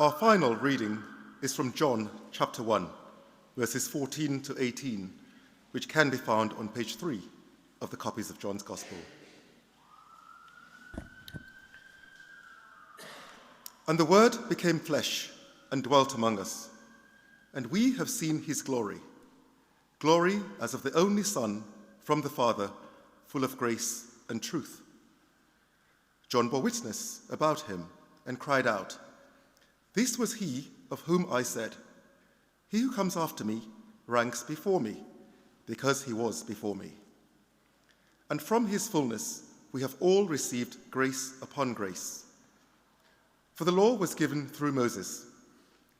Our final reading is from John chapter 1, verses 14 to 18, which can be found on page 3 of the copies of John's Gospel. And the Word became flesh and dwelt among us, and we have seen his glory, glory as of the only Son from the Father, full of grace and truth. John bore witness about him and cried out, "This was he of whom I said, 'He who comes after me ranks before me, because he was before me.' And from his fullness we have all received grace upon grace. For the law was given through Moses.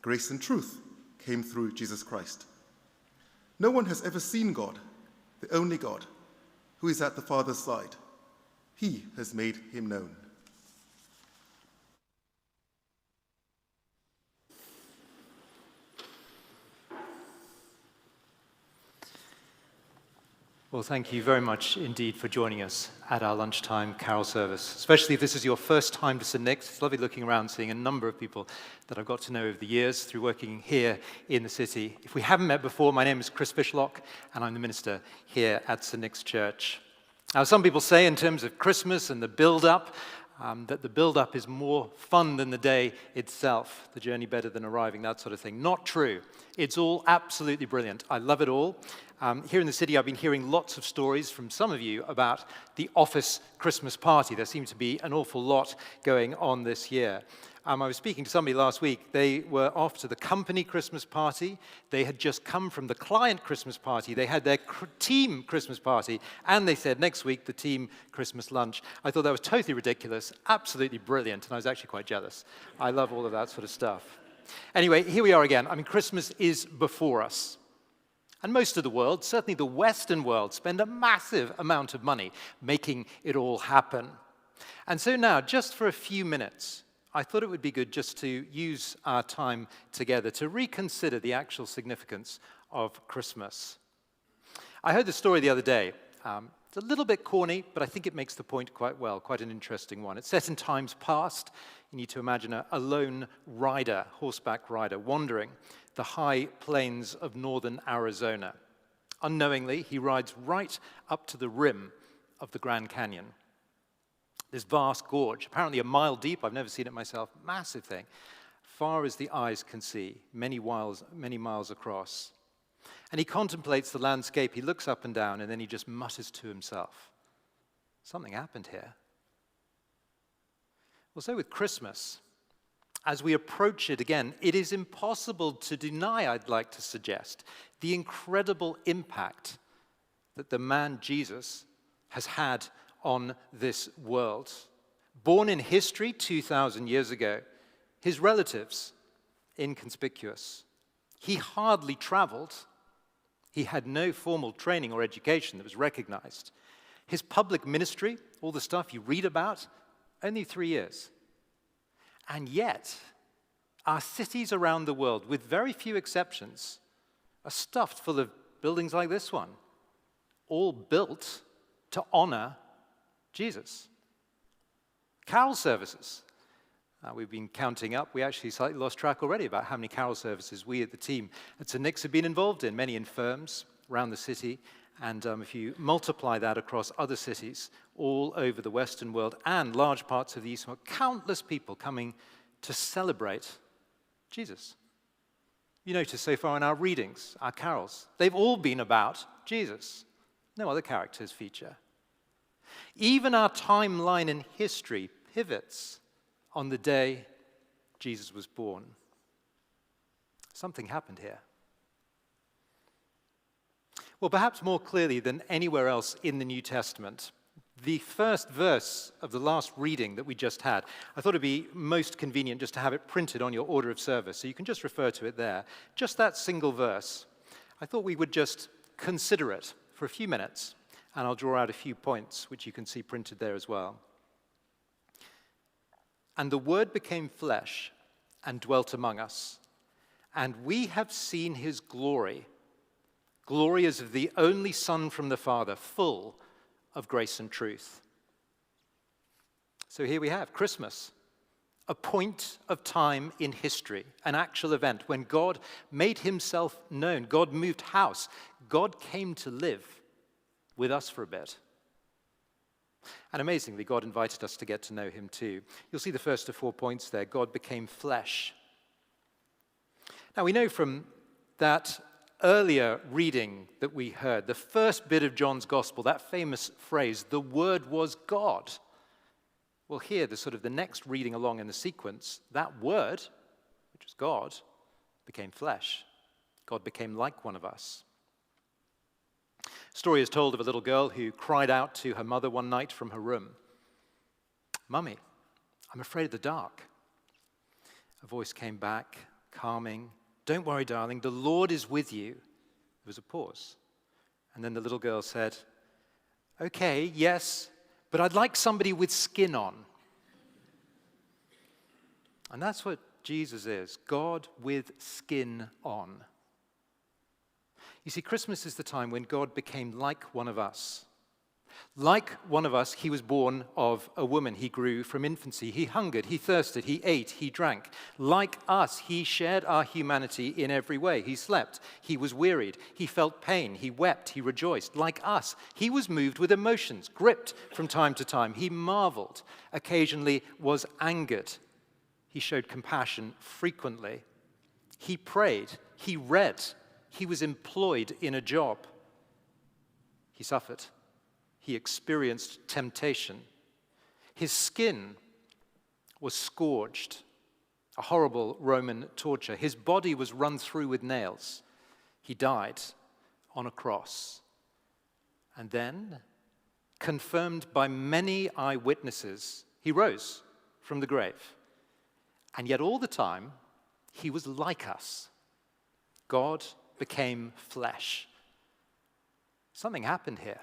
Grace and truth came through Jesus Christ. No one has ever seen God, the only God, who is at the Father's side. He has made him known." Well, thank you very much indeed for joining us at our lunchtime carol service, especially if this is your first time to St. Nick's. It's lovely looking around, seeing a number of people that I've got to know over the years through working here in the city. If we haven't met before, my name is Chris Fishlock, and I'm the minister here at St. Nick's Church. Now, some people say in terms of Christmas and the build-up, that the build-up is more fun than the day itself, the journey better than arriving, that sort of thing. Not true. It's all absolutely brilliant. I love it all. Here in the city, I've been hearing lots of stories from some of you about the office Christmas party. There seems to be an awful lot going on this year. I was speaking to somebody last week. They were off to the company Christmas party. They had just come from the client Christmas party. They had their team Christmas party. And they said next week, the team Christmas lunch. I thought that was totally ridiculous, absolutely brilliant. And I was actually quite jealous. I love all of that sort of stuff. Anyway, here we are again. I mean, Christmas is before us. And most of the world, certainly the Western world, spend a massive amount of money making it all happen. And so now, just for a few minutes, I thought it would be good just to use our time together to reconsider the actual significance of Christmas. I heard the story the other day. It's a little bit corny, but I think it makes the point quite well, quite an interesting one. It's set in times past. You need to imagine a lone rider, horseback rider, wandering the high plains of northern Arizona. Unknowingly, he rides right up to the rim of the Grand Canyon. This vast gorge, apparently a mile deep, I've never seen it myself, massive thing, far as the eyes can see, many miles across. And he contemplates the landscape, he looks up and down, and then he just mutters to himself, "Something happened here." Well, so with Christmas, as we approach it again, it is impossible to deny, I'd like to suggest, the incredible impact that the man Jesus has had on this world. Born in history 2,000 years ago, his relatives, inconspicuous. He hardly traveled. He had no formal training or education that was recognized. His public ministry, all the stuff you read about, only 3 years. And yet, our cities around the world, with very few exceptions, are stuffed full of buildings like this one, all built to honor Jesus. Carol services. We've been counting up. We actually slightly lost track already about how many carol services we at the team at St. Nick's have been involved in, many in firms around the city. And if you multiply that across other cities all over the Western world and large parts of the Eastern world, countless people coming to celebrate Jesus. You notice so far in our readings, our carols, they've all been about Jesus. No other characters feature. Even our timeline in history pivots on the day Jesus was born. Something happened here. Well, perhaps more clearly than anywhere else in the New Testament, the first verse of the last reading that we just had, I thought it'd be most convenient just to have it printed on your order of service, so you can just refer to it there. Just that single verse. I thought we would just consider it for a few minutes, and I'll draw out a few points which you can see printed there as well. "And the Word became flesh and dwelt among us, and we have seen his glory. Glory as of the only Son from the Father, full of grace and truth." So here we have Christmas. a point of time in history, an actual event when God made himself known. God moved house. God came to live with us for a bit. And amazingly, God invited us to get to know him too. You'll see the first of 4 points there. God became flesh. Now, we know from that earlier reading that we heard, the first bit of John's gospel, that famous phrase, the Word was God. Well, here, the next reading along in the sequence, that Word, which is God, became flesh. God became like one of us. A story is told of a little girl who cried out to her mother one night from her room, "Mummy, I'm afraid of the dark." A voice came back, calming, "Don't worry, darling, the Lord is with you." There was a pause. And then the little girl said, "Okay, yes, but I'd like somebody with skin on." And that's what Jesus is, God with skin on. You see, Christmas is the time when God became like one of us. Like one of us, he was born of a woman. He grew from infancy. He hungered, he thirsted, he ate, he drank. Like us, he shared our humanity in every way. He slept, he was wearied, he felt pain, he wept, he rejoiced. Like us, he was moved with emotions, gripped from time to time. He marveled, occasionally was angered. He showed compassion frequently. He prayed, he read, he was employed in a job. He suffered. He experienced temptation. His skin was scourged, a horrible Roman torture. His body was run through with nails. He died on a cross. And then, confirmed by many eyewitnesses, he rose from the grave. And yet all the time, he was like us. God became flesh. Something happened here.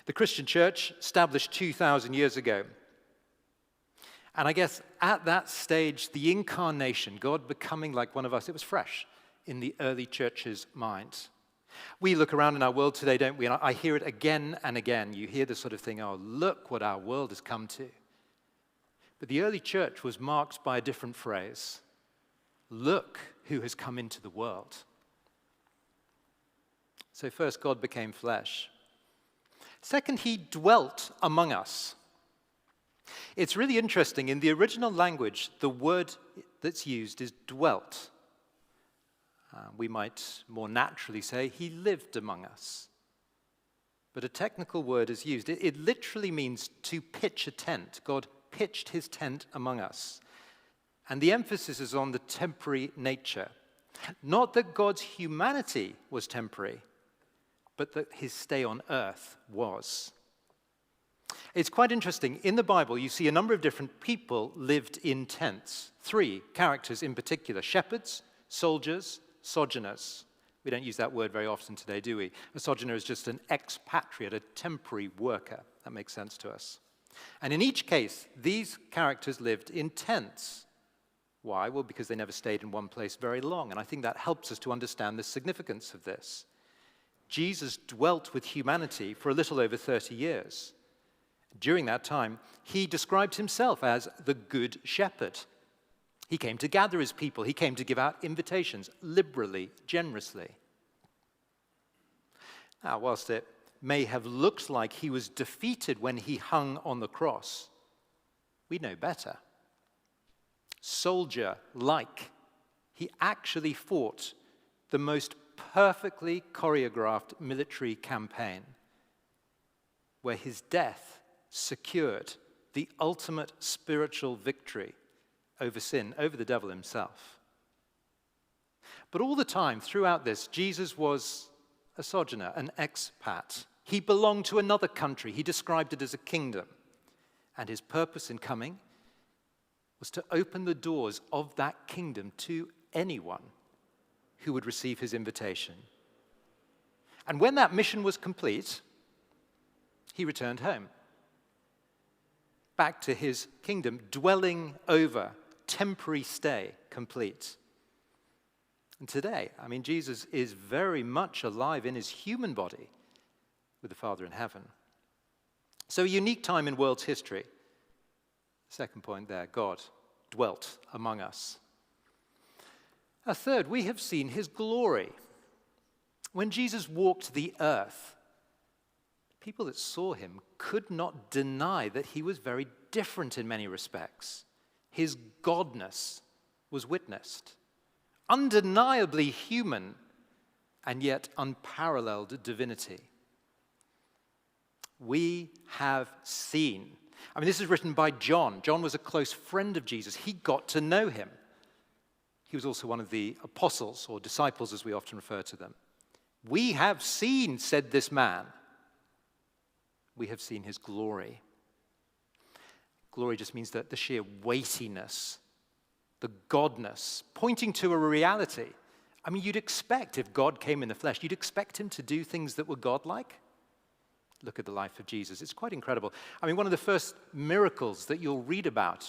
The Christian church established 2,000 years ago. And I guess at that stage, the incarnation, God becoming like one of us, it was fresh in the early church's mind. We look around in our world today, don't we? And I hear it again and again. You hear this sort of thing, "Oh, look what our world has come to." But the early church was marked by a different phrase. Look who has come into the world. So first, God became flesh. Second, he dwelt among us. It's really interesting. In the original language, the word that's used is dwelt. We might more naturally say he lived among us. But a technical word is used. It literally means to pitch a tent. God pitched his tent among us. And the emphasis is on the temporary nature. Not that God's humanity was temporary, but that his stay on earth was. It's quite interesting. In the Bible, you see a number of different people lived in tents. 3 characters in particular: shepherds, soldiers, sojourners. We don't use that word very often today, do we? A sojourner is just an expatriate, a temporary worker. That makes sense to us. And in each case, these characters lived in tents. Why? Well, because they never stayed in one place very long. And I think that helps us to understand the significance of this. Jesus dwelt with humanity for a little over 30 years. During that time, he described himself as the Good Shepherd. He came to gather his people. He came to give out invitations liberally, generously. Now, whilst it may have looked like he was defeated when he hung on the cross, we know better. Soldier-like, he actually fought the most perfectly choreographed military campaign where his death secured the ultimate spiritual victory over sin, over the devil himself. But all the time throughout this, Jesus was a sojourner, an expat. He belonged to another country. He described it as a kingdom. And his purpose in coming was to open the doors of that kingdom to anyone who would receive his invitation. And when that mission was complete, he returned home, back to his kingdom, dwelling over, temporary stay complete. And today, Jesus is very much alive in his human body with the Father in heaven. So a unique time in world's history. Second point there, God dwelt among us. A third, we have seen his glory. When Jesus walked the earth, people that saw him could not deny that he was very different in many respects. His godness was witnessed. Undeniably human, and yet unparalleled divinity. We have seen. I mean, this is written by John. John was a close friend of Jesus. He got to know him. He was also one of the apostles, or disciples as we often refer to them. We have seen, said this man. We have seen his glory. Glory just means that the sheer weightiness, the godness, pointing to a reality. I mean, you'd expect if God came in the flesh, you'd expect him to do things that were godlike. Look at the life of Jesus. It's quite incredible. I mean, one of the first miracles that you'll read about,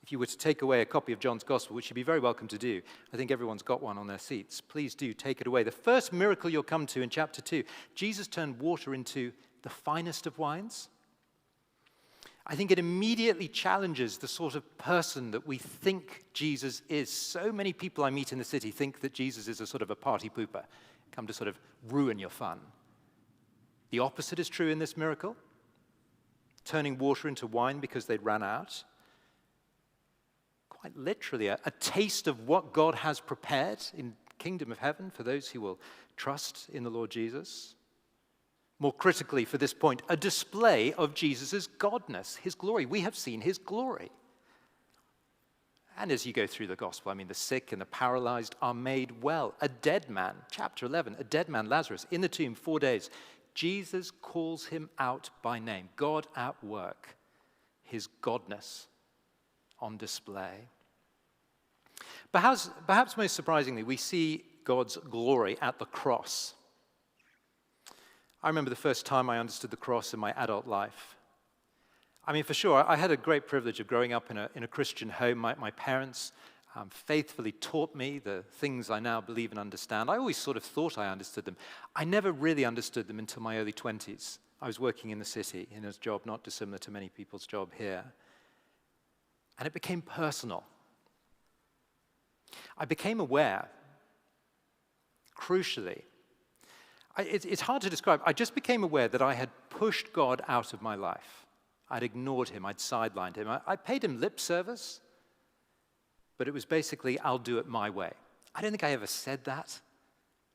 if you were to take away a copy of John's Gospel, which you'd be very welcome to do, I think everyone's got one on their seats. Please do take it away. The first miracle you'll come to in chapter 2, Jesus turned water into the finest of wines. I think it immediately challenges the sort of person that we think Jesus is. So many people I meet in the city think that Jesus is a sort of a party pooper, come to sort of ruin your fun. The opposite is true in this miracle, turning water into wine because they'd ran out. Quite literally, a taste of what God has prepared in the kingdom of heaven for those who will trust in the Lord Jesus. More critically, for this point, a display of Jesus' godness, his glory. We have seen his glory. And as you go through the gospel, I mean, the sick and the paralyzed are made well. A dead man, chapter 11, a dead man, Lazarus, in the tomb 4 days. Jesus calls him out by name. God at work, his godness on display. Perhaps most surprisingly, we see God's glory at the cross. I remember the first time I understood the cross in my adult life. I mean, for sure, I had a great privilege of growing up in a Christian home. My parents faithfully taught me the things I now believe and understand. I always sort of thought I understood them. I never really understood them until my early 20s. I was working in the city in a job not dissimilar to many people's job here. And it became personal. I became aware, crucially, it's hard to describe. I just became aware that I had pushed God out of my life. I'd ignored him. I'd sidelined him. I paid him lip service, but it was basically, I'll do it my way. I don't think I ever said that,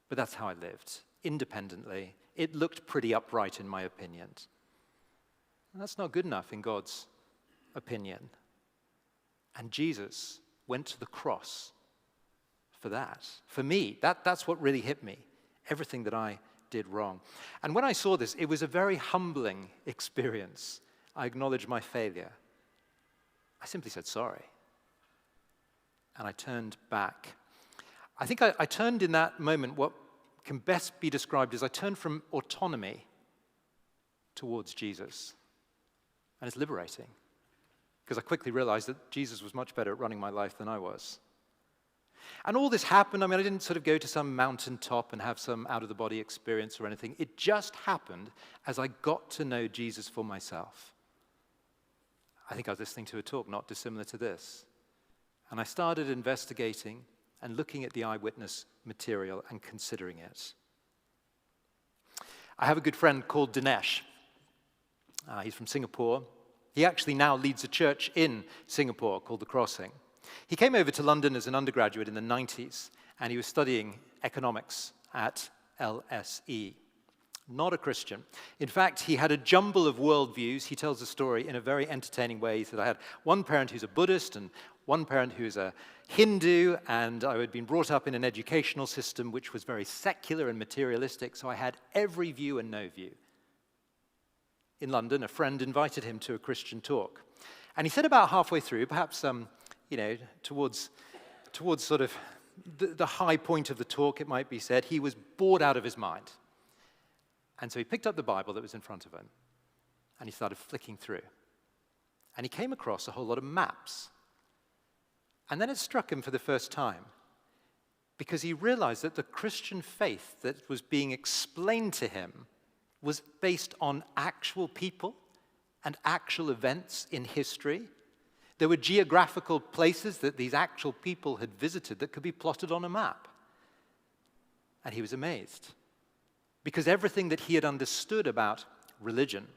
but that's how I lived, independently. It looked pretty upright in my opinion. And that's not good enough in God's opinion. And Jesus went to the cross for that. For me, that's what really hit me. Everything that I did wrong. And when I saw this, it was a very humbling experience. I acknowledged my failure. I simply said sorry. And I turned back. I think I turned in that moment what can best be described as I turned from autonomy towards Jesus. And it's liberating. Because I quickly realized that Jesus was much better at running my life than I was. And all this happened, I mean, I didn't sort of go to some mountaintop and have some out-of-the-body experience or anything. It just happened as I got to know Jesus for myself. I think I was listening to a talk not dissimilar to this. And I started investigating and looking at the eyewitness material and considering it. I have a good friend called Dinesh. He's from Singapore. He actually now leads a church in Singapore called The Crossing. He came over to London as an undergraduate in the 90s, and he was studying economics at LSE. Not a Christian. In fact, he had a jumble of worldviews. He tells the story in a very entertaining way. He said, I had one parent who's a Buddhist and one parent who's a Hindu, and I had been brought up in an educational system which was very secular and materialistic, so I had every view and no view. In London, a friend invited him to a Christian talk. And he said about halfway through, perhaps towards sort of the high point of the talk, it might be said, he was bored out of his mind. And so he picked up the Bible that was in front of him, and he started flicking through. And he came across a whole lot of maps. And then it struck him for the first time, because he realized that the Christian faith that was being explained to him was based on actual people and actual events in history, There were geographical places that these actual people had visited that could be plotted on a map. And he was amazed, because everything that he had understood about religion,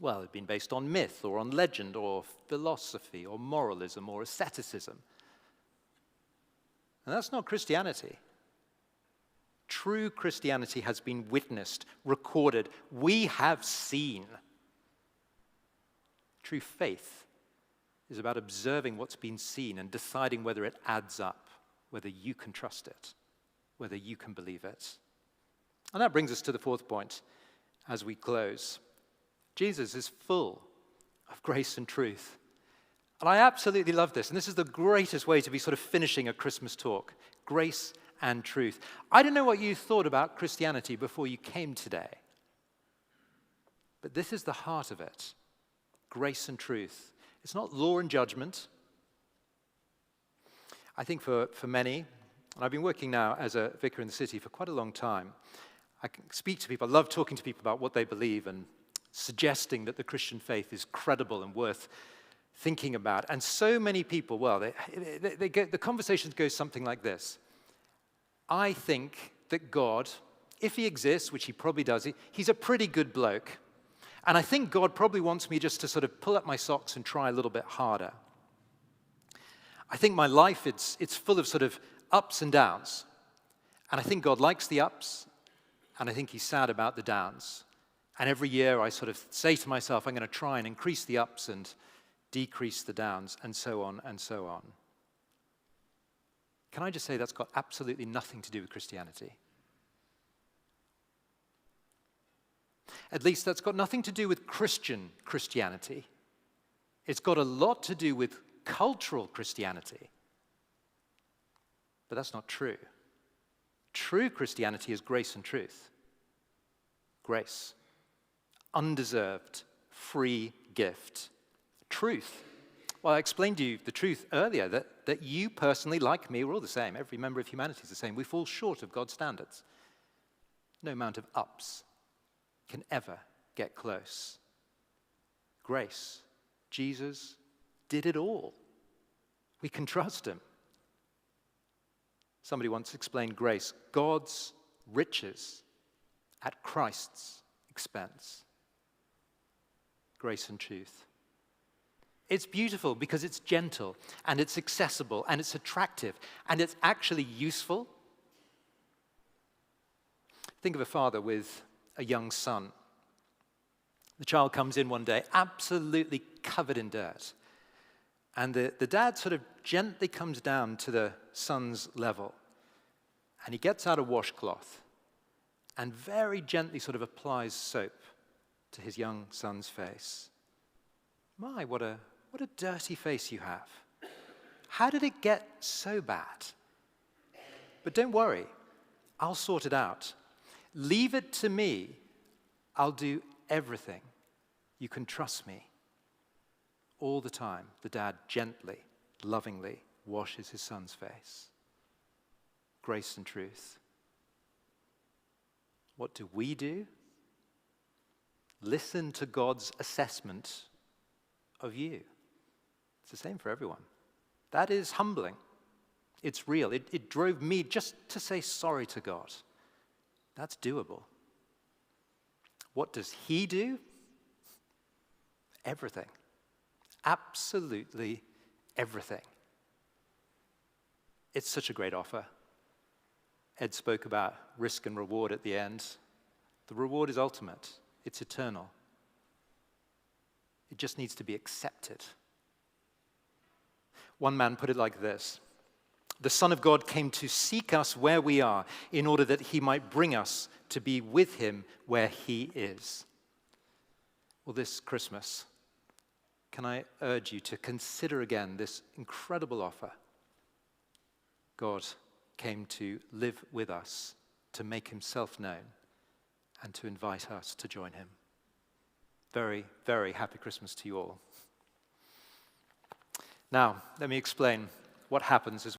well, had been based on myth or on legend or philosophy or moralism or asceticism. And that's not Christianity. True Christianity has been witnessed, recorded. We have seen. True faith is about observing what's been seen and deciding whether it adds up, whether you can trust it, whether you can believe it. And that brings us to the fourth point as we close. Jesus is full of grace and truth. And I absolutely love this. And this is the greatest way to be sort of finishing a Christmas talk. Grace and truth. I don't know what you thought about Christianity before you came today. But this is the heart of it. Grace and truth. It's not law and judgment. I think for many, and I've been working now as a vicar in the city for quite a long time, I can speak to people. I love talking to people about what they believe and suggesting that the Christian faith is credible and worth thinking about. And so many people, well, the conversations go something like this. I think that God, if he exists, which he probably does, he's a pretty good bloke. And I think God probably wants me just to sort of pull up my socks and try a little bit harder. I think my life, it's full of sort of ups and downs. And I think God likes the ups, and I think he's sad about the downs. And every year I sort of say to myself, I'm going to try and increase the ups and decrease the downs, and so on and so on. Can I just say that's got absolutely nothing to do with Christianity? At least that's got nothing to do with Christian Christianity. It's got a lot to do with cultural Christianity. But that's not true. True Christianity is grace and truth. Grace. Undeserved, free gift. Truth. Well, I explained to you the truth earlier, that you personally, like me, we're all the same. Every member of humanity is the same. We fall short of God's standards. No amount of ups can ever get close. Grace. Jesus did it all. We can trust him. Somebody once explained grace, God's riches at Christ's expense. Grace and truth. It's beautiful because it's gentle and it's accessible and it's attractive and it's actually useful. Think of a father with a young son. The child comes in one day absolutely covered in dirt. And the dad sort of gently comes down to the son's level. And he gets out a washcloth and very gently sort of applies soap to his young son's face. My, what a dirty face you have. How did it get so bad? But don't worry, I'll sort it out. Leave it to me. I'll do everything. You can trust me. All the time, the dad gently, lovingly washes his son's face. Grace and truth. What do we do? Listen to God's assessment of you. It's the same for everyone. That is humbling. It's real. It drove me just to say sorry to God. That's doable. What does he do? Everything. Absolutely everything. It's such a great offer. Ed spoke about risk and reward at the end. The reward is ultimate. It's eternal. It just needs to be accepted. One man put it like this: the Son of God came to seek us where we are in order that he might bring us to be with him where he is. Well, this Christmas, can I urge you to consider again this incredible offer? God came to live with us, to make himself known, and to invite us to join him. Very, very happy Christmas to you all. Now, let me explain what happens as